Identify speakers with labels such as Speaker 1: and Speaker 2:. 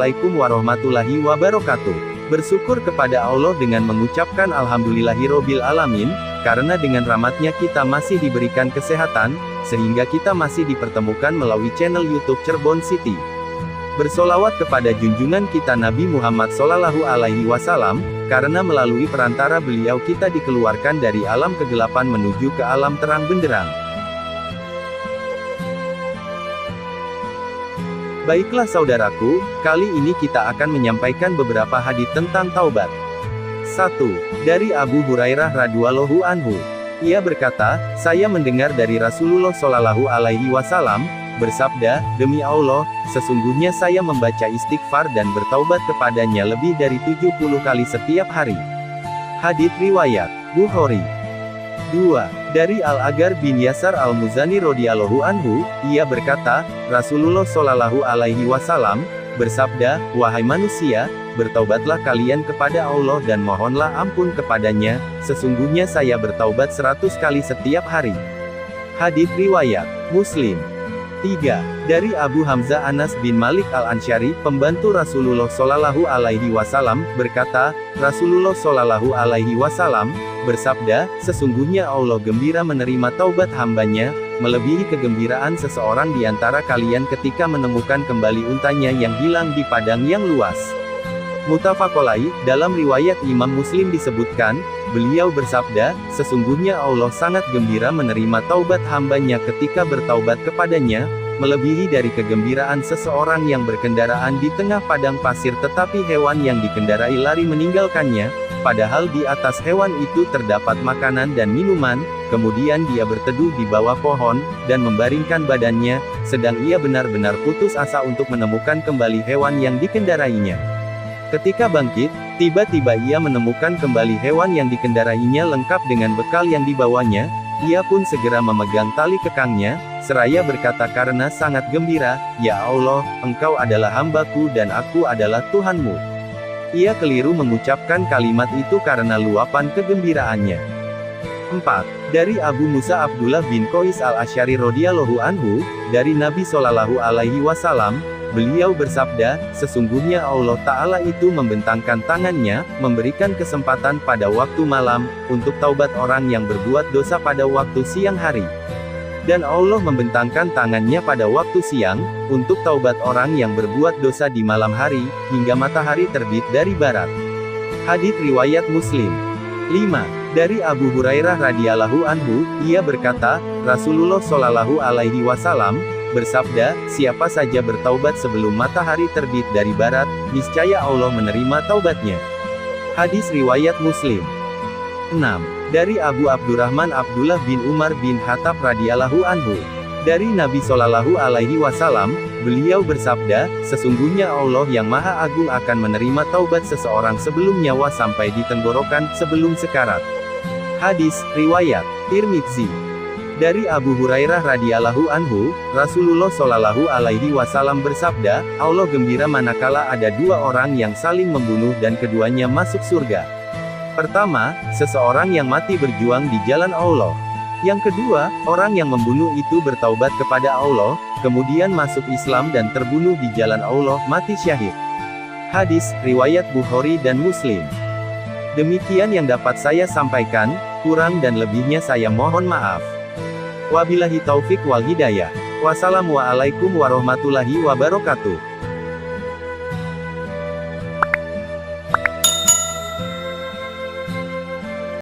Speaker 1: Assalamualaikum warahmatullahi wabarakatuh. Bersyukur kepada Allah dengan mengucapkan Alhamdulillahirobbil alamin, karena dengan rahmatnya kita masih diberikan kesehatan, sehingga kita masih dipertemukan melalui channel YouTube Cirebon City. Bersolawat kepada junjungan kita Nabi Muhammad Shallallahu Alaihi Wasallam, karena melalui perantara beliau kita dikeluarkan dari alam kegelapan menuju ke alam terang benderang. Baiklah saudaraku, kali ini kita akan menyampaikan beberapa hadits tentang taubat. 1. Dari Abu Hurairah radhiyallahu anhu. Ia berkata, saya mendengar dari Rasulullah Shallallahu Alaihi Wasallam bersabda, demi Allah, sesungguhnya saya membaca istighfar dan bertaubat kepadanya lebih dari 70 kali setiap hari. Hadits riwayat Bukhari. 2. Dari Al-Agar bin Yasar Al-Muzani radhiyallahu anhu, ia berkata, Rasulullah Shallallahu Alaihi Wasallam bersabda, wahai manusia, bertaubatlah kalian kepada Allah dan mohonlah ampun kepadanya, sesungguhnya saya bertaubat 100 kali setiap hari. Hadits riwayat Muslim. 3. Dari Abu Hamzah Anas bin Malik Al-Ansyari, pembantu Rasulullah Shallallahu Alaihi Wasallam, berkata, Rasulullah Shallallahu Alaihi Wasallam bersabda, sesungguhnya Allah gembira menerima taubat hambanya, melebihi kegembiraan seseorang di antara kalian ketika menemukan kembali untanya yang hilang di padang yang luas. Muttafaqun alaih, dalam riwayat Imam Muslim disebutkan, beliau bersabda, sesungguhnya Allah sangat gembira menerima taubat hambanya ketika bertaubat kepadanya, melebihi dari kegembiraan seseorang yang berkendaraan di tengah padang pasir tetapi hewan yang dikendarai lari meninggalkannya, padahal di atas hewan itu terdapat makanan dan minuman, kemudian dia berteduh di bawah pohon, dan membaringkan badannya, sedang ia benar-benar putus asa untuk menemukan kembali hewan yang dikendarainya. Ketika bangkit, tiba-tiba ia menemukan kembali hewan yang dikendarainya lengkap dengan bekal yang dibawanya, ia pun segera memegang tali kekangnya, seraya berkata karena sangat gembira, ya Allah, Engkau adalah hambaku dan aku adalah Tuhanmu. Ia keliru mengucapkan kalimat itu karena luapan kegembiraannya. 4. Dari Abu Musa Abdullah bin Qais Al-Asy'ari radhiyallahu anhu, dari Nabi Shallallahu Alaihi Wasallam, beliau bersabda, sesungguhnya Allah Ta'ala itu membentangkan tangannya, memberikan kesempatan pada waktu malam, untuk taubat orang yang berbuat dosa pada waktu siang hari. Dan Allah membentangkan tangannya pada waktu siang, untuk taubat orang yang berbuat dosa di malam hari, hingga matahari terbit dari barat. Hadits riwayat Muslim. 5. Dari Abu Hurairah radhiyallahu anhu, ia berkata, Rasulullah Shallallahu Alaihi Wasallam bersabda, siapa saja bertaubat sebelum matahari terbit dari barat, niscaya Allah menerima taubatnya. Hadits riwayat Muslim. 6. Dari Abu Abdurrahman Abdullah bin Umar bin Khattab radhiyallahu anhu. Dari Nabi Shallallahu Alaihi Wasallam, beliau bersabda, sesungguhnya Allah yang Maha Agung akan menerima taubat seseorang sebelum nyawa sampai di tenggorokan, sebelum sekarat. Hadits riwayat Tirmidzi. Dari Abu Hurairah radhiyallahu anhu, Rasulullah Shallallahu Alaihi Wasallam bersabda, Allah gembira manakala ada dua orang yang saling membunuh dan keduanya masuk surga. Pertama, seseorang yang mati berjuang di jalan Allah. Yang kedua, orang yang membunuh itu bertaubat kepada Allah, kemudian masuk Islam dan terbunuh di jalan Allah, mati syahid. Hadits riwayat Bukhari dan Muslim. Demikian yang dapat saya sampaikan, kurang dan lebihnya saya mohon maaf. Wabillahi taufik wal hidayah. Wassalamualaikum warahmatullahi wabarakatuh.